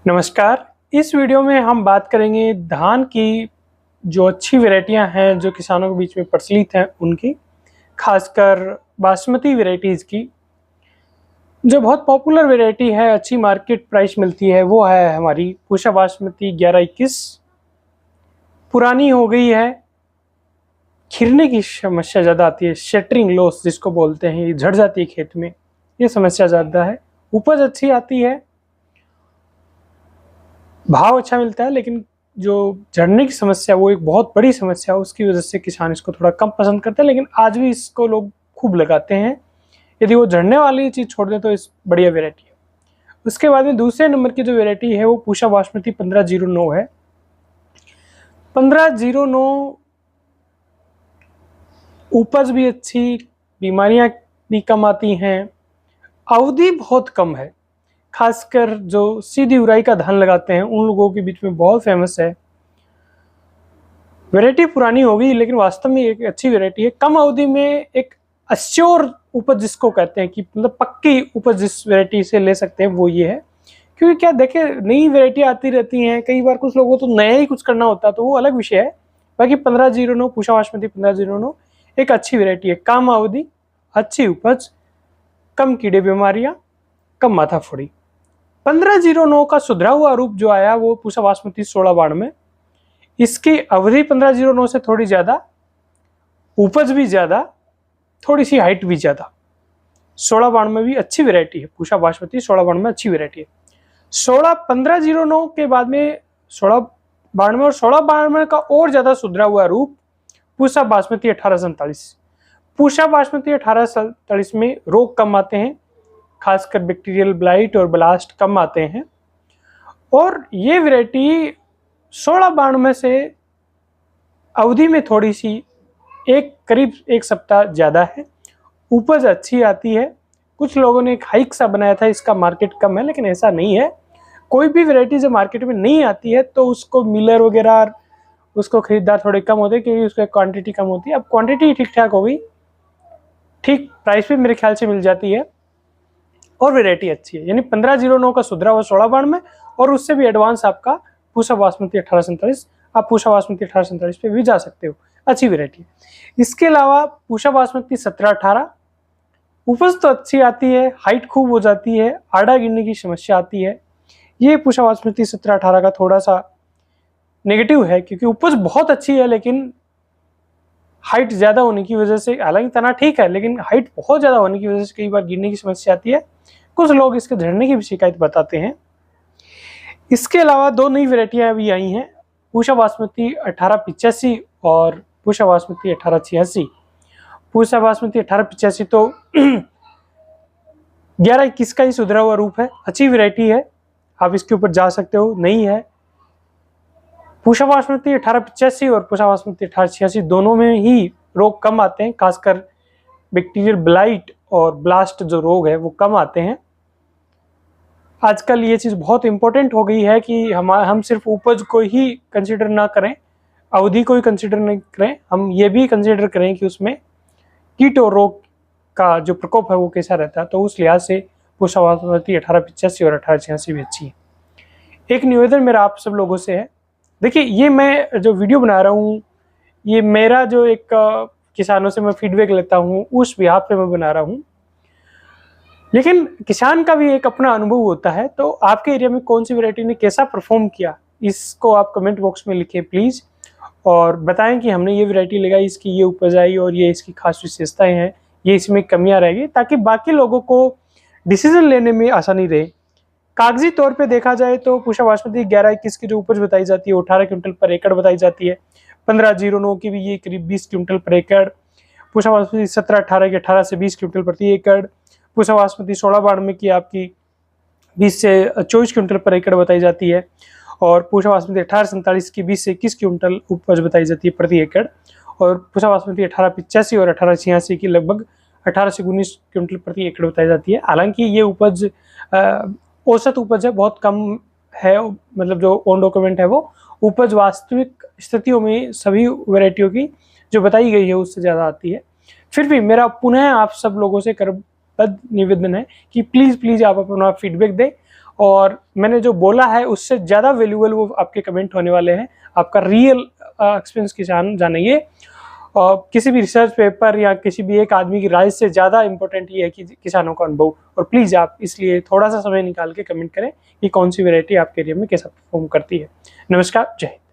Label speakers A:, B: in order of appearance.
A: नमस्कार। इस वीडियो में हम बात करेंगे धान की जो अच्छी वैरायटियां हैं जो किसानों के बीच में प्रचलित हैं उनकी, खासकर बासमती वैरायटीज़ की। जो बहुत पॉपुलर वैरायटी है, अच्छी मार्केट प्राइस मिलती है, वो है हमारी पूसा बासमती 1121। पुरानी हो गई है, खिरने की समस्या ज़्यादा आती है, शटरिंग लॉस जिसको बोलते हैं, ये झड़ जाती है खेत में, ये समस्या ज़्यादा है। उपज अच्छी आती है, भाव अच्छा मिलता है, लेकिन जो झड़ने की समस्या वो एक बहुत बड़ी समस्या है, उसकी वजह से किसान इसको थोड़ा कम पसंद करते हैं, लेकिन आज भी इसको लोग खूब लगाते हैं। यदि वो झड़ने वाली चीज़ छोड़ दें तो इस बढ़िया वेराइटी है। उसके बाद में दूसरे नंबर की जो वेराइटी है वो पूसा बासमती 1509 है। 1509 उपज भी अच्छी, बीमारियां भी कम आती हैं, अवधि बहुत कम है। खासकर जो सीधी उराई का धान लगाते हैं उन लोगों के बीच में बहुत फेमस है। वैरायटी पुरानी होगी लेकिन वास्तव में एक अच्छी वैरायटी है। कम अवधि में एक अश्योर उपज जिसको कहते हैं कि मतलब पक्की उपज जिस वैरायटी से ले सकते हैं वो ये है। क्योंकि क्या देखे, नई वैरायटी आती रहती हैं, कई बार कुछ लोगों को तो नया ही कुछ करना होता है, तो वो अलग विषय है। बाकी 1509 पूसा बासमती 1509 एक अच्छी वैरायटी है। कम अवधि, अच्छी उपज, कम कीड़े बीमारियां, कम माथाफोड़ी। 1509 का सुधरा हुआ रूप जो आया वो पूसा बासमती 1692। इसकी अवधि 1509 से थोड़ी ज़्यादा, उपज भी ज़्यादा, थोड़ी सी हाइट भी ज़्यादा। 1692 भी अच्छी वैरायटी है, पूसा बासमती 1692 अच्छी वैरायटी है। 1509 के बाद में 1692 और 1692 का और ज़्यादा सुधरा हुआ रूप पूसा बासमती 1847। पूसा बासमती 1847 में रोग कम आते हैं, खासकर बैक्टीरियल ब्लाइट और ब्लास्ट कम आते हैं। और ये वैरायटी 1692 से अवधि में थोड़ी सी करीब एक सप्ताह ज़्यादा है, उपज अच्छी आती है। कुछ लोगों ने एक हाइक सा बनाया था इसका मार्केट कम है, लेकिन ऐसा नहीं है। कोई भी वैरायटी जब मार्केट में नहीं आती है तो उसको मिलर वगैरह उसको खरीदार थोड़े कम होते हैं, क्योंकि उसका क्वांटिटी कम होती है। अब क्वांटिटी ठीक ठाक हो गई, ठीक प्राइस पे मेरे ख्याल से मिल जाती है और वैरायटी अच्छी है। यानी 1509 का सुधरा हुआ 1692 में, और उससे भी एडवांस आपका पूसा बासमती 1847। आप पूसा बासमती 1847 पे भी जा सकते हो, अच्छी वैरायटी है। इसके अलावा पूसा बासमती 1718, उपज तो अच्छी आती है, हाइट खूब हो जाती है, आड़ा गिरने की समस्या आती है। ये पूसा बासमती 1718 का थोड़ा सा नेगेटिव है, क्योंकि उपज बहुत अच्छी है लेकिन हाइट ज़्यादा होने की वजह से, हालांकि तना ठीक है लेकिन हाइट बहुत ज़्यादा होने की वजह से कई बार गिरने की समस्या आती है। कुछ लोग इसके झड़ने की भी शिकायत बताते हैं। इसके अलावा दो नई वैरायटियाँ अभी आई हैं, पूसा बासमती 1885 और पूसा बासमती 1886। पूसा बासमती 1885 तो 1121 का ही सुधरा हुआ रूप है, अच्छी वैरायटी है, आप इसके ऊपर जा सकते हो। नई है। पूसा बासमती 1885 और पूसा बासमती 1886 दोनों में ही रोग कम आते हैं, खासकर बैक्टीरियल ब्लाइट और ब्लास्ट जो रोग है वो कम आते हैं। आजकल ये चीज़ बहुत इंपॉर्टेंट हो गई है कि हम सिर्फ उपज को ही कंसिडर ना करें, अवधि को ही कंसिडर नहीं करें, हम ये भी कंसिडर करें कि उसमें कीट और रोग का जो प्रकोप है वो कैसा रहता है। तो उस लिहाज से पूसा बासमती 1885 और 1886 भी अच्छी है। एक निवेदन मेरा आप सब लोगों से है, देखिए ये मैं जो वीडियो बना रहा हूँ ये मेरा जो एक किसानों से मैं फीडबैक लेता हूँ उस बिहाफ पे मैं बना रहा हूँ, लेकिन किसान का भी एक अपना अनुभव होता है। तो आपके एरिया में कौन सी वैरायटी ने कैसा परफॉर्म किया, इसको आप कमेंट बॉक्स में लिखें प्लीज़, और बताएं कि हमने ये वैरायटी लगाई, इसकी ये उपज आई और ये इसकी खास विशेषताएं हैं, ये इसमें कमियां रहेगी, ताकि बाकी लोगों को डिसीजन लेने में आसानी रहे। कागजी तौर पे देखा जाए तो पूसा बासमती 1121 की जो उपज बताई जाती है वो 18 क्विंटल पर एकड़ बताई जाती है। 1509 की भी ये करीब 20 क्विंटल पर एकड़। पूसा बासमती 1718 की 18 से 20 क्विंटल प्रति एकड़। पूसा बासमती 1692 की आपकी 20 से 24 क्विंटल पर एकड़ बताई जाती है। और पूसा बासमती 1847 की 20 से 21 क्विंटल उपज बताई जाती है प्रति एकड़। और पूसा बासमती 1885 और 1886 की लगभग 18 से 19 क्विंटल प्रति एकड़ बताई जाती है। हालांकि ये उपज औसत उपज है, बहुत कम है, मतलब जो ऑन डॉक्यूमेंट है वो उपज वास्तविक स्थितियों में सभी वैरायटियों की जो बताई गई है उससे ज़्यादा आती है। फिर भी मेरा पुनः आप सब लोगों से करबद्ध निवेदन है कि प्लीज़ आप अपना फीडबैक दें और मैंने जो बोला है उससे ज़्यादा वैल्यूएबल वो आपके कमेंट होने वाले हैं। आपका रियल एक्सपीरियंस किसान जानिए। किसी भी रिसर्च पेपर या किसी भी एक आदमी की राय से ज़्यादा इंपॉर्टेंट ये है कि किसानों का अनुभव। और प्लीज़ आप इसलिए थोड़ा सा समय निकाल के कमेंट करें कि कौन सी वैरायटी आपके एरिया में कैसा परफॉर्म करती है। नमस्कार, जय हिंद।